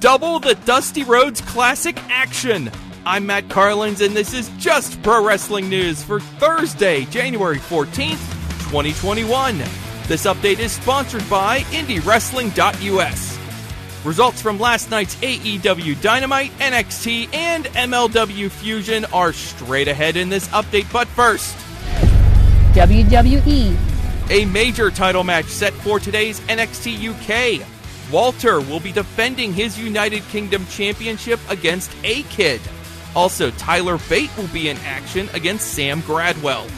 double the Dusty Rhodes Classic action. I'm Matt Carlins, and this is Just Pro Wrestling News for Thursday, January 14th, 2021. This update is sponsored by IndieWrestling.us. Results from last night's AEW Dynamite, NXT, and MLW Fusion are straight ahead in this update, but first, WWE. A major title match set for today's NXT UK. Walter will be defending his United Kingdom Championship against A-Kid. Also, Tyler Bate will be in action against Sam Gradwell.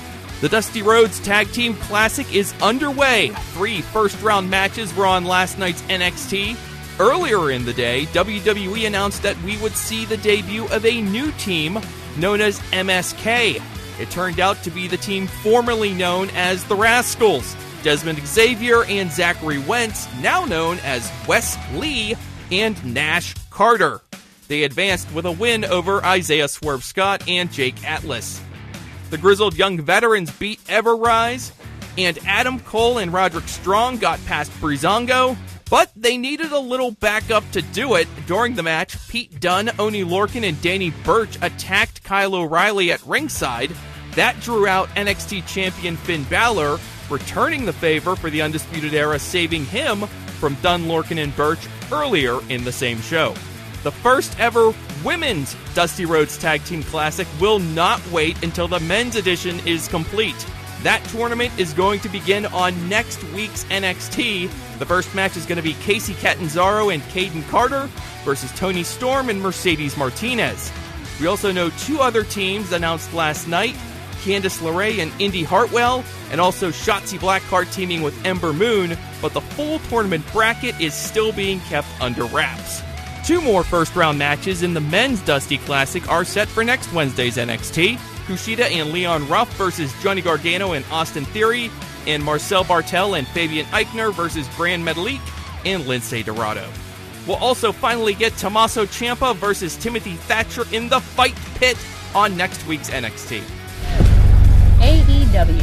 The Dusty Rhodes Tag Team Classic is underway. 3 first-round matches were on last night's NXT. Earlier in the day, WWE announced that we would see the debut of a new team known as MSK. It turned out to be the team formerly known as the Rascalz. Dezmond Xavier and Zachary Wentz, now known as Wes Lee and Nash Carter. They advanced with a win over Isaiah Swerve Scott and Jake Atlas. The Grizzled Young Veterans beat Everrise, and Adam Cole and Roderick Strong got past Breezango, but they needed a little backup to do it. During the match, Pete Dunne, Oney Lorcan, and Danny Burch attacked Kyle O'Reilly at ringside. That drew out NXT Champion Finn Balor, returning the favor for the Undisputed Era, saving him from Dunne, Lorcan, and Burch earlier in the same show. The first ever Women's Dusty Rhodes Tag Team Classic will not wait until the men's edition is complete. That tournament is going to begin on next week's NXT. The first match is going to be Casey Catanzaro and Caden Carter versus Toni Storm and Mercedes Martinez. We also know 2 other teams announced last night, Candice LeRae and Indy Hartwell, and also Shotzi Blackheart teaming with Ember Moon, but the full tournament bracket is still being kept under wraps. 2 more first-round matches in the Men's Dusty Classic are set for next Wednesday's NXT. Kushida and Leon Ruff versus Johnny Gargano and Austin Theory, and Marcel Bartel and Fabian Eichner versus Gran Metalik and Lince Dorado. We'll also finally get Tommaso Ciampa versus Timothy Thatcher in the Fight Pit on next week's NXT. AEW.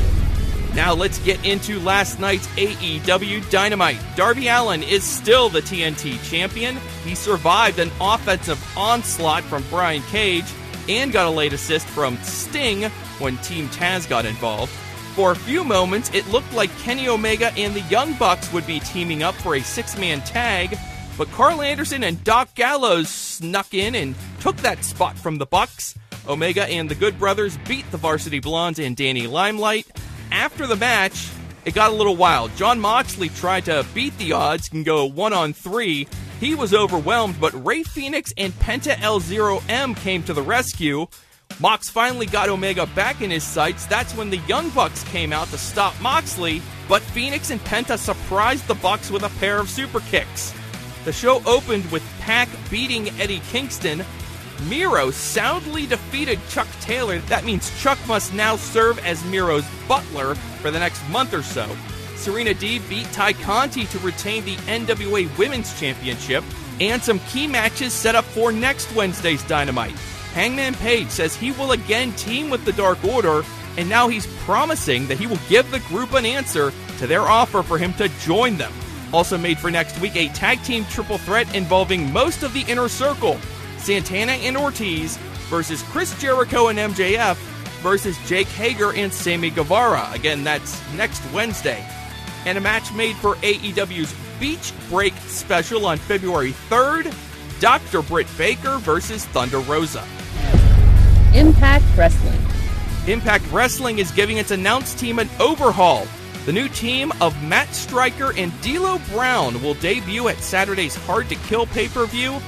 Now let's get into last night's AEW Dynamite. Darby Allin is still the TNT champion. He survived an offensive onslaught from Brian Cage and got a late assist from Sting when Team Taz got involved. For a few moments, it looked like Kenny Omega and the Young Bucks would be teaming up for a 6-man tag, but Carl Anderson and Doc Gallows snuck in and took that spot from the Bucks. Omega and the Good Brothers beat the Varsity Blondes and Danny Limelight. After the match, it got a little wild. Jon Moxley tried to beat the odds and go 1-on-3. He was overwhelmed, but Rey Fenix and Penta L0M came to the rescue. Mox finally got Omega back in his sights. That's when the Young Bucks came out to stop Moxley, but Phoenix and Penta surprised the Bucks with a pair of super kicks. The show opened with Pac beating Eddie Kingston. Miro soundly defeated Chuck Taylor. That means Chuck must now serve as Miro's butler for the next month or so. Serena Deeb beat Ty Conti to retain the NWA Women's Championship, and some key matches set up for next Wednesday's Dynamite. Hangman Page says he will again team with the Dark Order, and now he's promising that he will give the group an answer to their offer for him to join them. Also made for next week, a tag team triple threat involving most of the Inner Circle. Santana and Ortiz versus Chris Jericho and MJF versus Jake Hager and Sammy Guevara. Again, that's next Wednesday. And a match made for AEW's Beach Break special on February 3rd, Dr. Britt Baker versus Thunder Rosa. Impact Wrestling. Impact Wrestling is giving its announced team an overhaul. The new team of Matt Stryker and D'Lo Brown will debut at Saturday's Hard to Kill pay-per-view.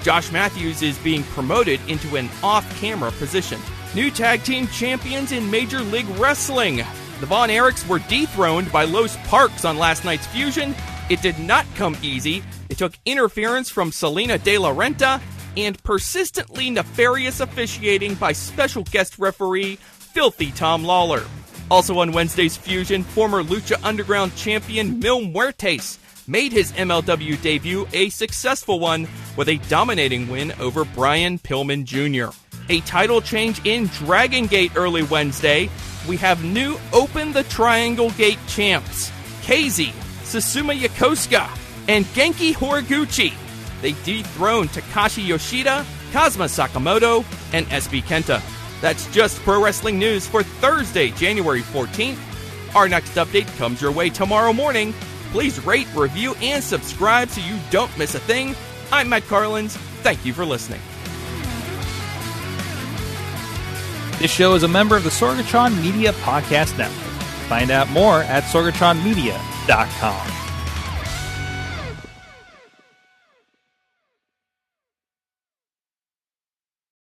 Josh Matthews is being promoted into an off-camera position. New tag team champions in Major League Wrestling. The Von Erichs were dethroned by Los Parks on last night's Fusion. It did not come easy. It took interference from Selena De La Renta and persistently nefarious officiating by special guest referee Filthy Tom Lawler. Also on Wednesday's Fusion, former Lucha Underground champion Mil Muertes made his MLW debut a successful one with a dominating win over Brian Pillman Jr. A title change in Dragon Gate early Wednesday. We have new Open the Triangle Gate champs, KZ, Susumu Yokosuka, and Genki Horiguchi. they dethroned Takashi Yoshida, Kazuma Sakamoto, and SB Kenta. That's just pro wrestling news for Thursday, January 14th. Our next update comes your way tomorrow morning. Please rate, review, and subscribe so you don't miss a thing. I'm Matt Carlins. Thank you for listening. This show is a member of the Sorgatron Media Podcast Network. Find out more at sorgatronmedia.com.